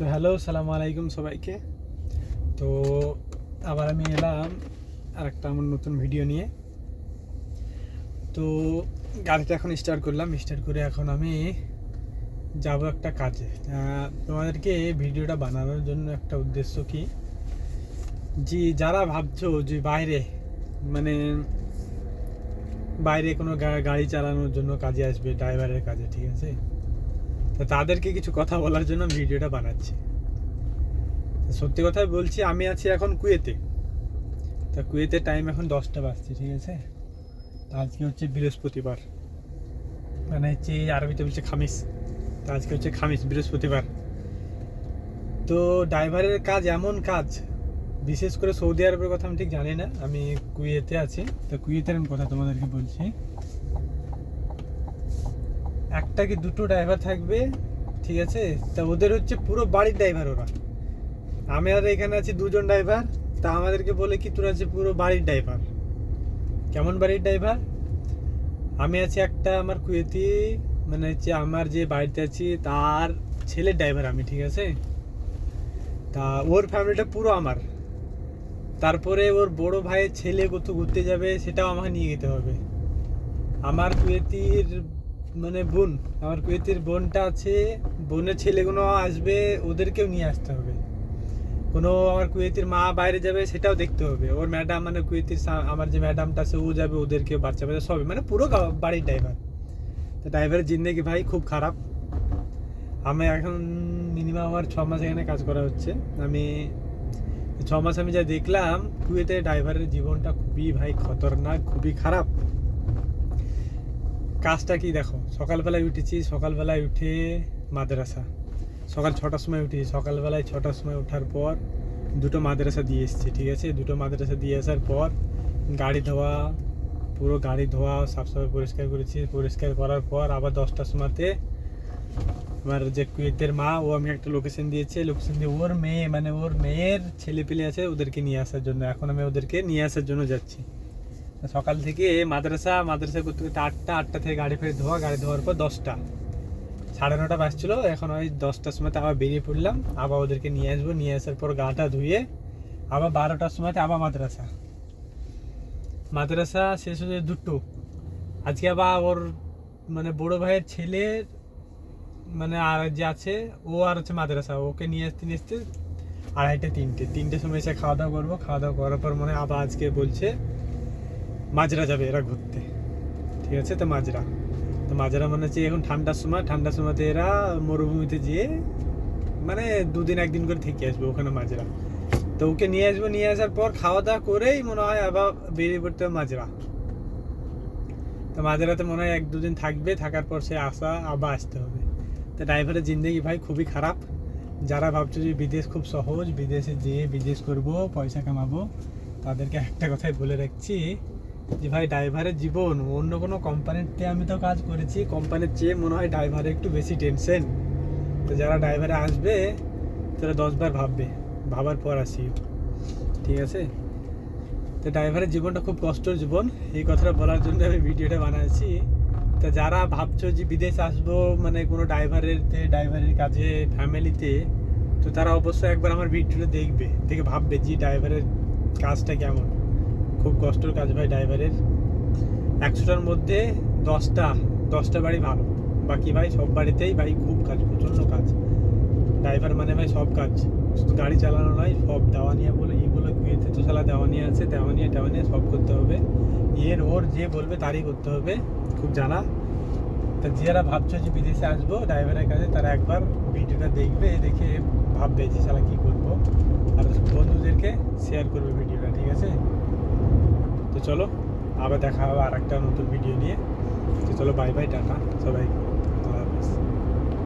তো হ্যালো, সালামু আলাইকুম সবাইকে। তো আবার আমি এলাম আরেকটা আমার নতুন ভিডিও নিয়ে। তো গাড়িটা এখন স্টার্ট করলাম, স্টার্ট করে এখন আমি যাব একটা কাজে। তোমাদেরকে ভিডিওটা বানানোর জন্য একটা উদ্দেশ্য কি, যে যারা ভাবছো যে মানে বাইরে কোনো গাড়ি চালানোর জন্য কাজে আসবে, ড্রাইভারের কাজে, ঠিক আছে, তো তাদেরকে কিছু কথা বলার জন্য ভিডিওটা বানাচ্ছি। সত্যি কথাই বলছি, আমি আছি এখন কুয়েতে। তা কুয়েতে টাইম এখন 10টা বাজছে, ঠিক আছে। তা আজকে হচ্ছে বৃহস্পতিবার, মানে হচ্ছে আরবিতে বলছে খামিস। তা আজকে হচ্ছে খামিস, বৃহস্পতিবার। তো ড্রাইভারের কাজ এমন কাজ, বিশেষ করে সৌদি আরবের কথা আমি ঠিক জানি না, আমি কুয়েতে আছি। তো কুয়েতের কথা তোমাদেরকে বলছি। একটা কি দুটো ড্রাইভার থাকবে, ঠিক আছে। তা ওদের হচ্ছে পুরো বাড়ির ড্রাইভার ওরা। আমি আর এখানে আছি দুজন ড্রাইভার। তা আমাদেরকে বলে কি তোরা হচ্ছে পুরো বাড়ির ড্রাইভার। কেমন বাড়ির ড্রাইভার? আমি আছি একটা, আমার কুয়েতি, মানে হচ্ছে আমার যে বাড়িতে আছি তার ছেলের ড্রাইভার আমি, ঠিক আছে। তা ওর ফ্যামিলিটা পুরো আমার। তারপরে ওর বড় ভাইয়ের ছেলে কোথাও ঘুরতে যাবে, সেটাও আমাকে নিয়ে যেতে হবে। আমার কুয়েতির মানে বোন, আমার কুয়েতির বোনটা আছে, বোনের ছেলেগুলো আসবে, ওদেরকেও নিয়ে আসতে হবে। কোনো আমার কুয়েতির মা বাইরে যাবে, সেটাও দেখতে হবে। ওর ম্যাডাম, মানে কুয়েতির আমার যে ম্যাডামটা আছে, ও যাবে, ওদেরকে বাচ্চা বাচ্চা সবই, মানে পুরো বাড়ির ড্রাইভার। তো ড্রাইভারের জিন্দেগি ভাই খুব খারাপ। আমি এখন মিনিমাম আমার 6 মাস এখানে কাজ করা হচ্ছে। আমি 6 মাস আমি যা দেখলাম, কুয়েতে ড্রাইভারের জীবনটা খুবই ভাই খতরনাক, খুবই খারাপ। কাজটা কি দেখো, সকালবেলায় উঠেছি, সকালবেলায় উঠে মাদ্রাসা, সকাল 6টার সময় উঠি। সকালবেলায় 6টার সময় ওঠার পর দুটো মাদ্রাসা দিয়ে এসেছি, ঠিক আছে। দুটো মাদ্রাসা দিয়ে আসার পর গাড়ি ধোয়া, পুরো গাড়ি ধোয়া, সাফসাফাই পরিষ্কার করেছি। পরিষ্কার করার পর আবার 10টার সময়তে আমার যে কুয়েতের মা, ও আমি একটা লোকেশন দিয়েছে, লোকেশন দিয়ে ওর মেয়ে, মানে ওর মেয়ের ছেলে পেলে আছে, ওদেরকে নিয়ে আসার জন্য এখন আমি ওদেরকে নিয়ে আসার জন্য যাচ্ছি। সকাল থেকে মাদ্রাসা করতে করতে 8টা থেকে গাড়ি ফের ধোয়া, গাড়ি ধোয়ার পর 10টা, 9:30 বাজছিল। এখন ওই 10টার সময়তে আবার বেরিয়ে পড়লাম, আবার ওদেরকে নিয়ে আসবো। নিয়ে আসার পর গাটা ধুয়ে আবার 12টার সময়তে আবার মাদ্রাসা শেষ হয়ে 2টো। আজকে আবার ওর মানে বড় ভাইয়ের ছেলের, মানে আর যে আছে ও, আর হচ্ছে মাদ্রাসা, ওকে নিয়ে আসতে 2:30 3টের সময় এসে খাওয়া দাওয়া করবো। খাওয়া দাওয়া করার পর মানে আবার আজকে বলছে মাজরা যাবে এরা ঘুরতে, ঠিক আছে। তো মাজরা মানে হচ্ছে এখন ঠান্ডার সময়তে এরা মরুভূমিতে যেয়ে মানে 2 দিন 1 দিন করে থেকে আসবে ওখানে মাজরা। তো ওকে নিয়ে আসবো, নিয়ে আসার পর খাওয়া দাওয়া করেই মনে হয় আবার বেরিয়ে পড়তে হবে মাজরা। তো মাজরাতে মনে হয় 1-2 দিন থাকবে, থাকার পর সে আবার আসতে হবে। তো ড্রাইভারের জিন্দগি ভাই খুবই খারাপ। যারা ভাবছো যে বিদেশ খুব সহজ, বিদেশে যেয়ে বিদেশ করব, পয়সা কামাবো, তাদেরকে একটা কথাই বলে রাখছি যে ভাই ড্রাইভারের জীবন অন্য কোনো কোম্পানিতে আমি তো কাজ করেছি, কোম্পানির চেয়ে মনে হয় ড্রাইভারের একটু বেশি টেনশন। তো যারা ড্রাইভারে আসবে তারা 10বার ভাববে, ভাবার পর আসি, ঠিক আছে। তো ড্রাইভারের জীবনটা খুব কষ্টের জীবন, এই কথাটা বলার জন্য আমি ভিডিওটা বানাচ্ছি। তো যারা ভাবছো যে বিদেশ আসবো, মানে কোনো ড্রাইভারের কাজে ফ্যামিলিতে, তো তারা অবশ্যই একবার আমার ভিডিওটা দেখে ভাববে যে ড্রাইভারের কাজটা কেমন। খুব কষ্টের কাজ ভাই ড্রাইভারের। 100টার মধ্যে 10টা বাড়ি ভালো, বাকি ভাই সব বাড়িতেই ভাই খুব কাজ, প্রচণ্ড কাজ। ড্রাইভার মানে ভাই সব কাজ, শুধু গাড়ি চালানো নয়, সব দেওয়ানিয়া বলে কুয়েতে তো সালা দেওয়ানিয়া আছে, দেওয়ানিয়া সব করতে হবে। ওর যে বলবে তারই করতে হবে, খুব জানা। তা যারা ভাবছো যে বিদেশে আসবো ড্রাইভারের কাছে, তারা একবার ভিডিওটা দেখে ভাববে যে সালা কী করবো, আর বন্ধুদেরকে শেয়ার করবে ভিডিওটা, ঠিক আছে। তো চলো, আবার দেখা হবে আর একটা নতুন ভিডিও নিয়ে। তো চলো, বাই বাই, টাটা সবাই, আল্লাহ হাফেজ।